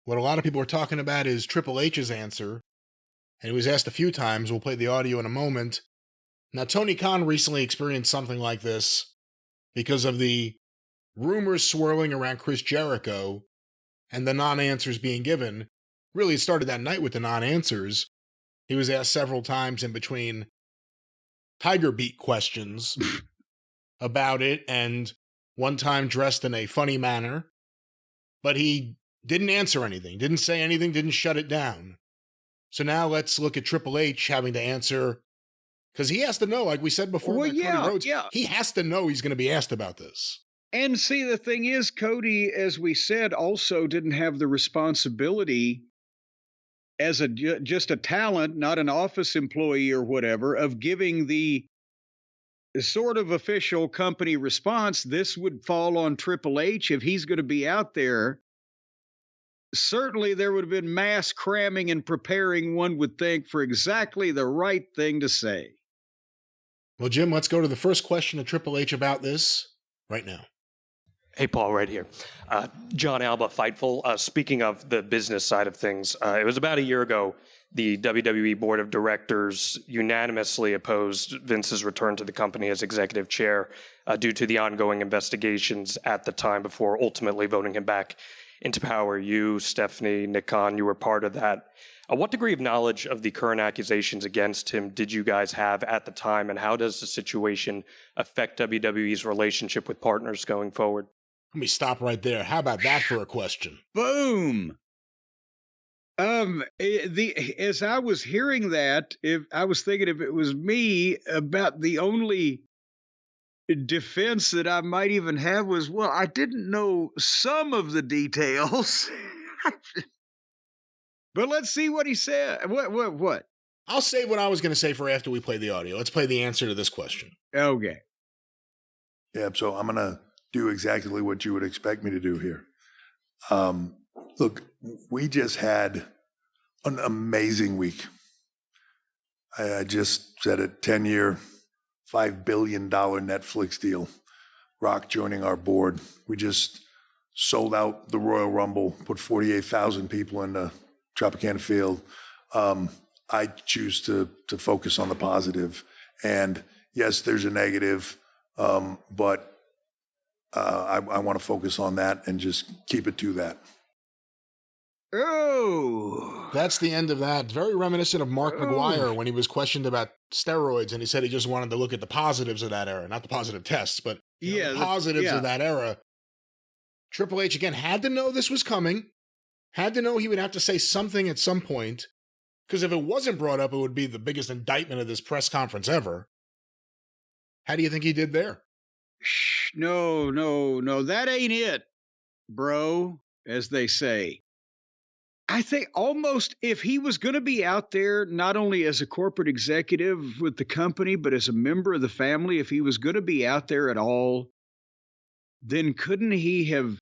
What a lot of people are talking about is Triple H's answer, and he was asked a few times. We'll play the audio in a moment. Now, Tony Khan recently experienced something like this because of the rumors swirling around Chris Jericho and the non-answers being given. Really, it started that night with the non-answers. He was asked several times in between Tiger Beat questions about it, and one time dressed in a funny manner, but he didn't answer anything, didn't say anything, didn't shut it down. So now let's look at Triple H having to answer, because he has to know, like we said before about Cody Rhodes, he has to know he's going to be asked about this. And see, the thing is, Cody, as we said, also didn't have the responsibility as just a talent, not an office employee or whatever, of giving the sort of official company response. This would fall on Triple H if he's going to be out there. Certainly there would have been mass cramming and preparing, one would think, for exactly the right thing to say. Well, Jim, let's go to the first question of Triple H about this right now. Hey, Paul, right here. John Alba, Fightful. Speaking of the business side of things, it was about a year ago the WWE Board of Directors unanimously opposed Vince's return to the company as executive chair due to the ongoing investigations at the time before ultimately voting him back into power. You, Stephanie, Nick Khan, you were part of that. What degree of knowledge of the current accusations against him did you guys have at the time, and how does the situation affect WWE's relationship with partners going forward? Let me stop right there. How about that for a question? Boom. As I was hearing that, I was thinking if it was me, about the only defense that I might even have was, well, I didn't know some of the details. But let's see what he said. What? I'll say what I was going to say for after we play the audio. Let's play the answer to this question. Okay. Yeah, so I'm going to do exactly what you would expect me to do here. Look, we just had an amazing week. I just said it, 10-year, $5 billion Netflix deal. Rock joining our board. We just sold out the Royal Rumble, put 48,000 people in the Tropicana Field. I choose to focus on the positive. And yes, there's a negative, but I want to focus on that and just keep it to that. Oh, that's the end of that. Very reminiscent of Mark McGuire when he was questioned about steroids, and he said he just wanted to look at the positives of that era, not the positive tests, but the positives of that era. Triple H again had to know this was coming, had to know he would have to say something at some point, because if it wasn't brought up, it would be the biggest indictment of this press conference ever. How do you think he did there? No, that ain't it, bro, as they say. I think almost if he was going to be out there, not only as a corporate executive with the company, but as a member of the family, if he was going to be out there at all, then couldn't he have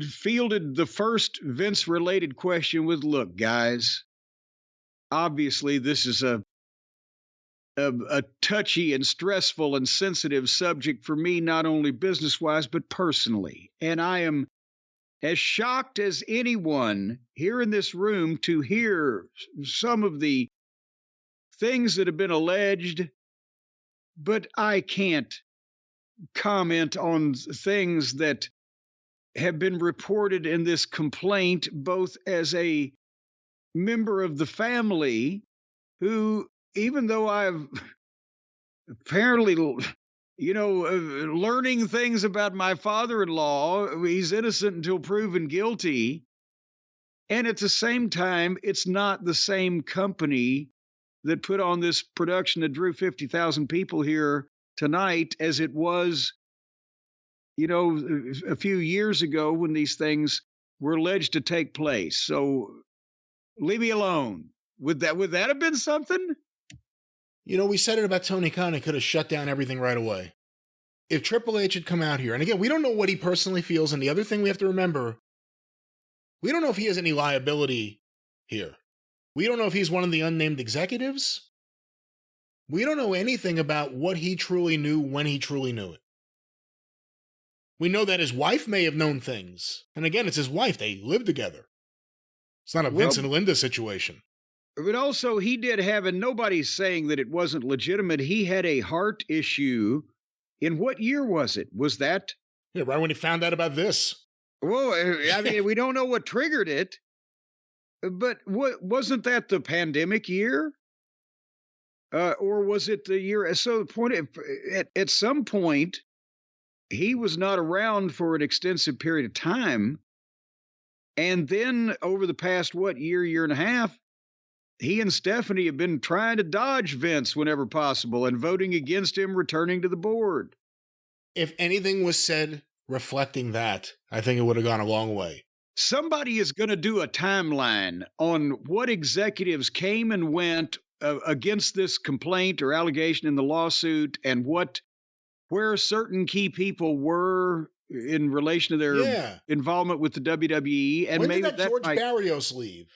fielded the first Vince-related question with, look, guys, obviously this is a touchy and stressful and sensitive subject for me, not only business-wise, but personally. And I am as shocked as anyone here in this room to hear some of the things that have been alleged, but I can't comment on things that have been reported in this complaint, both as a member of the family who, even though I've apparently, learning things about my father-in-law, he's innocent until proven guilty. And at the same time, it's not the same company that put on this production that drew 50,000 people here tonight as it was, a few years ago when these things were alleged to take place. So leave me alone. Would that have been something? We said it about Tony Khan. He could have shut down everything right away. If Triple H had come out here, and again, we don't know what he personally feels, and the other thing we have to remember, we don't know if he has any liability here. We don't know if he's one of the unnamed executives. We don't know anything about what he truly knew when he truly knew it. We know that his wife may have known things. And again, it's his wife. They live together. It's not a Vince and Linda situation. But also, he did have, and nobody's saying that it wasn't legitimate, he had a heart issue. In what year was it? Was that? Yeah, right when he found out about this. Well, I mean, we don't know what triggered it, but wasn't that the pandemic year? Or was it the year? So the point at some point, he was not around for an extensive period of time. And then over the past, year and a half, he and Stephanie have been trying to dodge Vince whenever possible and voting against him returning to the board. If anything was said reflecting that, I think it would have gone a long way. Somebody is going to do a timeline on what executives came and went against this complaint or allegation in the lawsuit, and where certain key people were in relation to their involvement with the WWE. And when maybe did that George Barrios leave?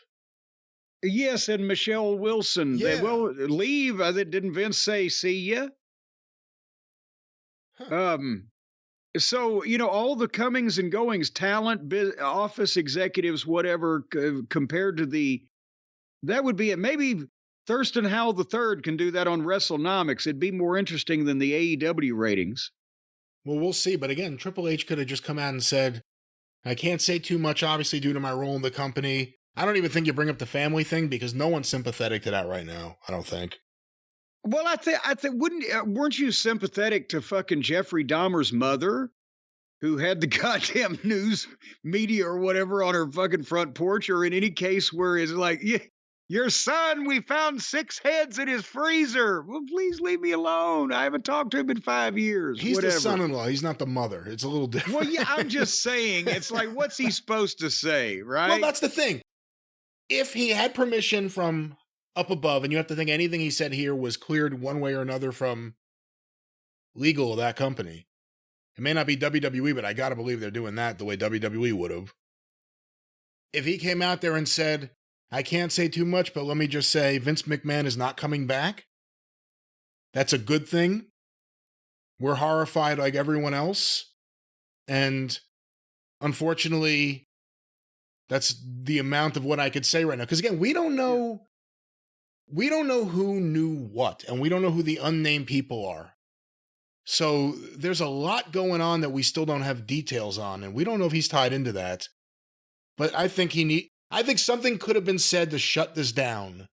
Yes, and Michelle Wilson. Yeah. They will leave. Didn't Vince say, see ya? Huh. So, all the comings and goings, talent, office executives, whatever, compared to that would be it. Maybe Thurston Howell III can do that on WrestleNomics. It'd be more interesting than the AEW ratings. Well, we'll see. But again, Triple H could have just come out and said, I can't say too much, obviously, due to my role in the company. I don't even think you bring up the family thing because no one's sympathetic to that right now, I don't think. Well, I think weren't you sympathetic to fucking Jeffrey Dahmer's mother, who had the goddamn news media or whatever on her fucking front porch, or in any case where it's like, your son, we found 6 heads in his freezer. Well, please leave me alone. I haven't talked to him in 5 years. He's whatever. The son-in-law. He's not the mother. It's a little different. Well, yeah, I'm just saying. It's like, what's he supposed to say, right? Well, that's the thing. If he had permission from up above, and you have to think anything he said here was cleared one way or another from legal of that company. It may not be WWE, but I got to believe they're doing that the way WWE would have. If he came out there and said, I can't say too much, but let me just say Vince McMahon is not coming back, that's a good thing. We're horrified like everyone else. And unfortunately, that's the amount of what I could say right now. Because again, we don't know who knew what, and we don't know who the unnamed people are. So there's a lot going on that we still don't have details on, and we don't know if he's tied into that. But I think I think something could have been said to shut this down,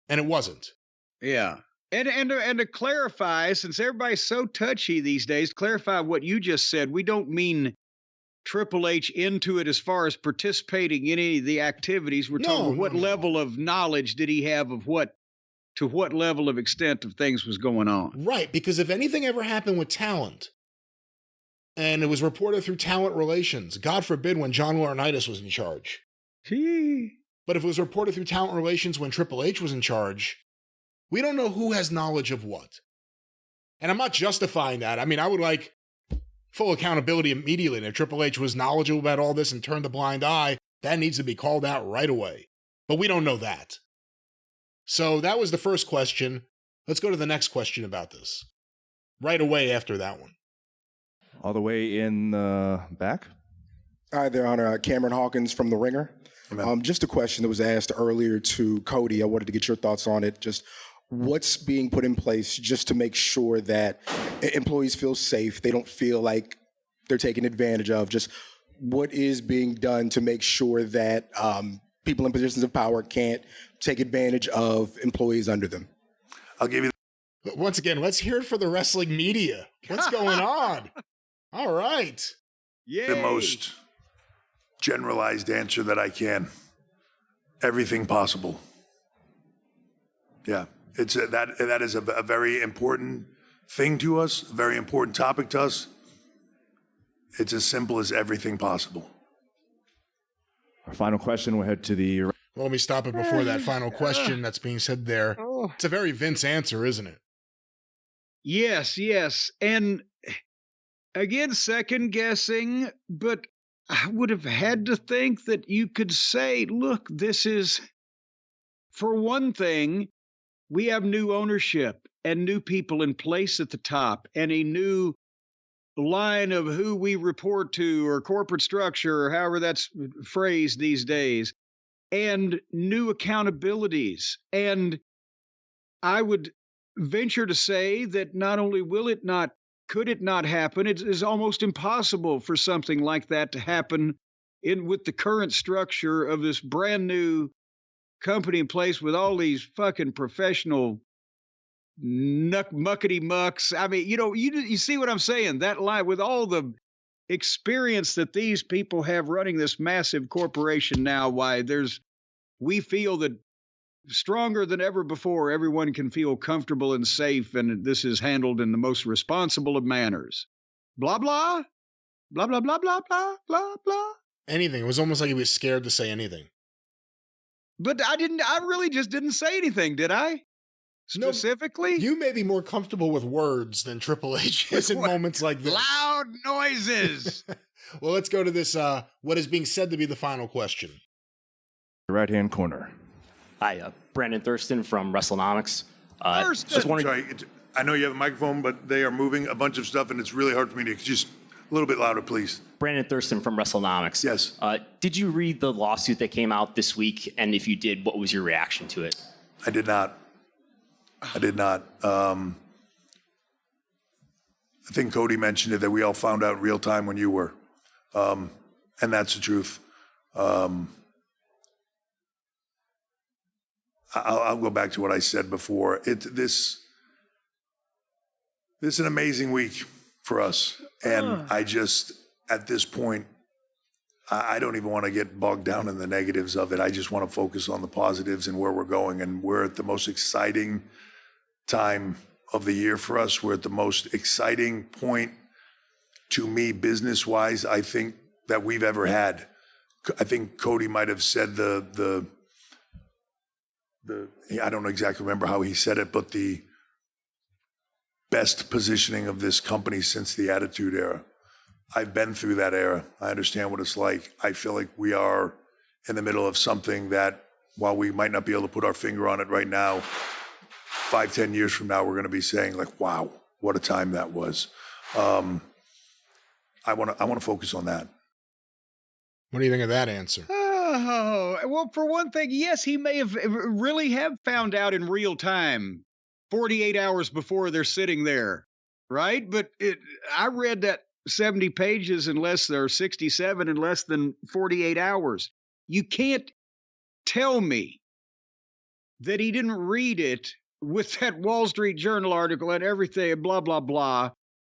and it wasn't. Yeah. And to clarify, since everybody's so touchy these days, clarify what you just said. We don't mean Triple H into it as far as participating in any of the activities. We're talking what level of knowledge did he have of to what level of extent of things was going on. Right, because if anything ever happened with talent, and it was reported through talent relations, God forbid when John Laurinaitis was in charge. But if it was reported through talent relations when Triple H was in charge, we don't know who has knowledge of what. And I'm not justifying that. I mean, I would like full accountability immediately. And if Triple H was knowledgeable about all this and turned a blind eye, that needs to be called out right away. But we don't know that. So that was the first question. Let's go to the next question about this. Right away after that one. All the way in the back. Hi there, Honor. Cameron Hawkins from The Ringer. Just a question that was asked earlier to Cody. I wanted to get your thoughts on it. Just what's being put in place just to make sure that employees feel safe, they don't feel like they're taken advantage of. Just what is being done to make sure that people in positions of power can't take advantage of employees under them? I'll give you. Once again, let's hear it for the wrestling media. What's going on? All right. Yay. The most generalized answer that I can. Everything possible. Yeah, it's that is a very important thing to us, a very important topic to us. It's as simple as everything possible. Our final question, we'll head to the... Well, let me stop it before that final question that's being said there. It's a very Vince answer, isn't it? Yes, yes. And again, second guessing, but I would have had to think that you could say, look, this is, for one thing, we have new ownership and new people in place at the top and a new line of who we report to or corporate structure or however that's phrased these days. and new accountabilities. And I would venture to say that not only could it not happen, it is almost impossible for something like that to happen with the current structure of this brand new company in place with all these fucking professional muckety mucks. I mean, you see what I'm saying? That line with all the experience that these people have running this massive corporation now, we feel that stronger than ever before, everyone can feel comfortable and safe, and this is handled in the most responsible of manners. Blah, blah, blah, blah, blah, blah, blah, blah, blah. Anything. It was almost like he was scared to say anything. But I really just didn't say anything, did I? Specifically? No, you may be more comfortable with words than Triple H is in moments like this. Loud noises. Well, let's go to this, what is being said to be the final question. Right-hand corner. Hi, Brandon Thurston from WrestleNomics. Thurston! Just wondering, Sorry, I know you have a microphone, but they are moving a bunch of stuff, and it's really hard for me to just a little bit louder, please. Brandon Thurston from WrestleNomics. Yes. Did you read the lawsuit that came out this week? And if you did, what was your reaction to it? I did not. I think Cody mentioned it, that we all found out in real time when you were. And that's the truth. I'll go back to what I said before. This is an amazing week for us. And I just, at this point, I don't even want to get bogged down in the negatives of it. I just want to focus on the positives and where we're going. And we're at the most exciting time of the year for us. We're at the most exciting point, to me, business-wise, I think, that we've ever had. I think Cody might have said the I don't exactly remember how he said it, but the best positioning of this company since the Attitude Era. I've been through that era. I understand what it's like. I feel like we are in the middle of something that, while we might not be able to put our finger on it right now, 5-10 years from now, we're going to be saying, like, wow, what a time that was. I want to focus on that. What do you think of that answer? Oh, well, for one thing, yes, he may have found out in real time, 48 hours before they're sitting there, right? But I read that 70 pages in less than, or 67 in less than 48 hours. You can't tell me that he didn't read it with that Wall Street Journal article and everything, blah, blah, blah.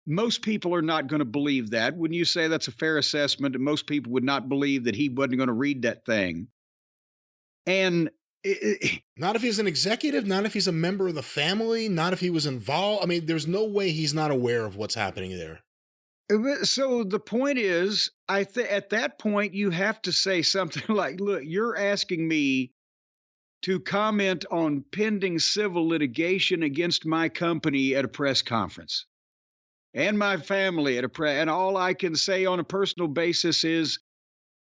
Most people are not going to believe that. Wouldn't you say that's a fair assessment? And most people would not believe that he wasn't going to read that thing. And not if he's an executive, not if he's a member of the family, not if he was involved. I mean, there's no way he's not aware of what's happening there. So the point is, at that point, you have to say something like, look, you're asking me to comment on pending civil litigation against my company at a press conference and my family at and all I can say on a personal basis is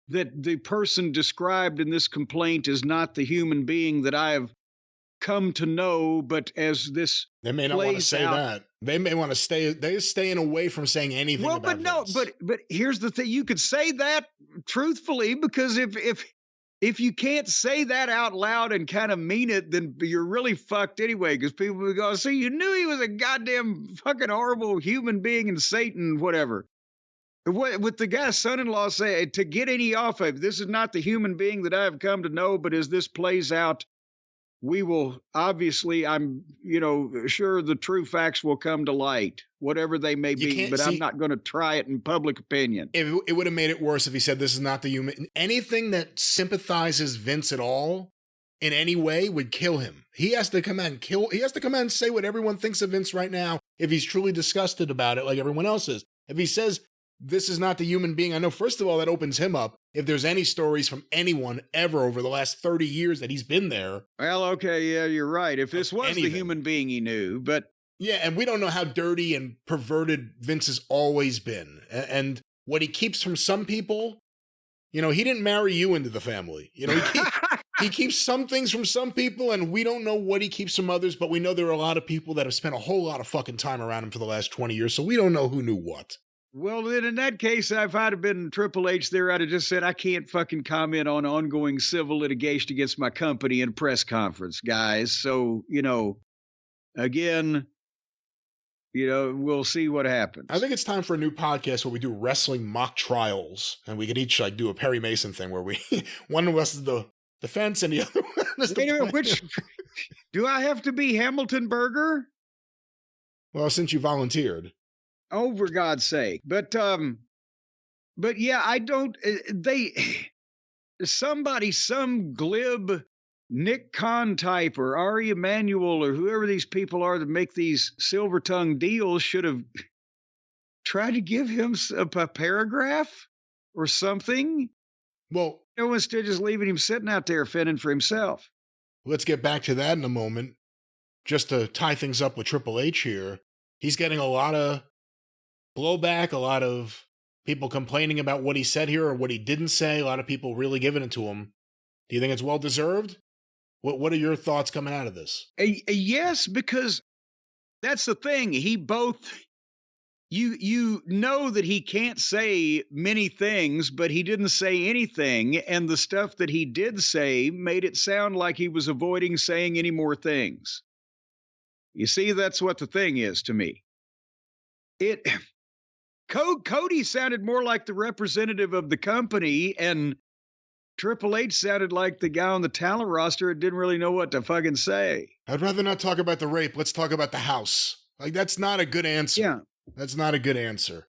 that the person described in this complaint is not the human being that I have come to know, but as this they may not want to say that. They may want to stay. They're staying away from saying anything. Well, about but no, this. but here's the thing: you could say that truthfully, because if you can't say that out loud and kind of mean it, then you're really fucked anyway. Because people will go, "See, you knew he was a goddamn fucking horrible human being and Satan, whatever." With the guy's son-in-law say to get any off of, this is not the human being that I've come to know, but as this plays out, we will obviously, I'm, sure the true facts will come to light, whatever they may be, but I'm not going to try it in public opinion. It would have made it worse if he said this is not the human. Anything that sympathizes Vince at all in any way would kill him. He has to come out and he has to come out and say what everyone thinks of Vince right now if he's truly disgusted about it like everyone else is. If he says this is not the human being, I know, first of all, that opens him up. If there's any stories from anyone ever over the last 30 years that he's been there. Well, okay, yeah, you're right. If this was the human being he knew, but. Yeah, and we don't know how dirty and perverted Vince has always been. And what he keeps from some people, he didn't marry you into the family. He keeps some things from some people, and we don't know what he keeps from others, but we know there are a lot of people that have spent a whole lot of fucking time around him for the last 20 years, so we don't know who knew what. Well, then in that case, if I'd have been Triple H there, I'd have just said, I can't fucking comment on ongoing civil litigation against my company in a press conference, guys. So, again, we'll see what happens. I think it's time for a new podcast where we do wrestling mock trials, and we could each do a Perry Mason thing where we one of us is the defense and the other one is the plaintiff. Which do I have to be Hamilton Burger? Well, since you volunteered. Oh, for God's sake. But yeah, I don't, some glib Nick Khan type or Ari Emanuel or whoever these people are that make these silver tongue deals should have tried to give him a paragraph or something. Well, instead of just leaving him sitting out there fending for himself. Let's get back to that in a moment. Just to tie things up with Triple H here, he's getting a lot of blowback, a lot of people complaining about what he said here or what he didn't say, a lot of people really giving it to him. Do you think it's well-deserved? What are your thoughts coming out of this? Yes, because that's the thing. You know that he can't say many things, but he didn't say anything, and the stuff that he did say made it sound like he was avoiding saying any more things. You see, that's what the thing is to me. Cody sounded more like the representative of the company, and Triple H sounded like the guy on the talent roster that didn't really know what to fucking say. I'd rather not talk about the rape. Let's talk about the house. That's not a good answer. Yeah. That's not a good answer.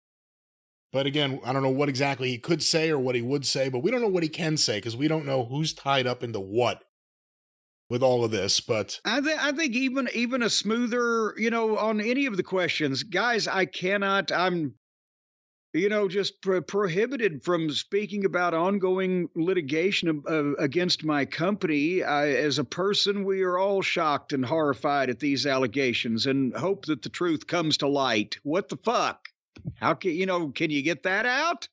But again, I don't know what exactly he could say or what he would say, but we don't know what he can say because we don't know who's tied up into what with all of this. But I think even a smoother, on any of the questions, guys, I'm just prohibited from speaking about ongoing litigation against my company. As a person, we are all shocked and horrified at these allegations and hope that the truth comes to light. What the fuck? How can you get that out?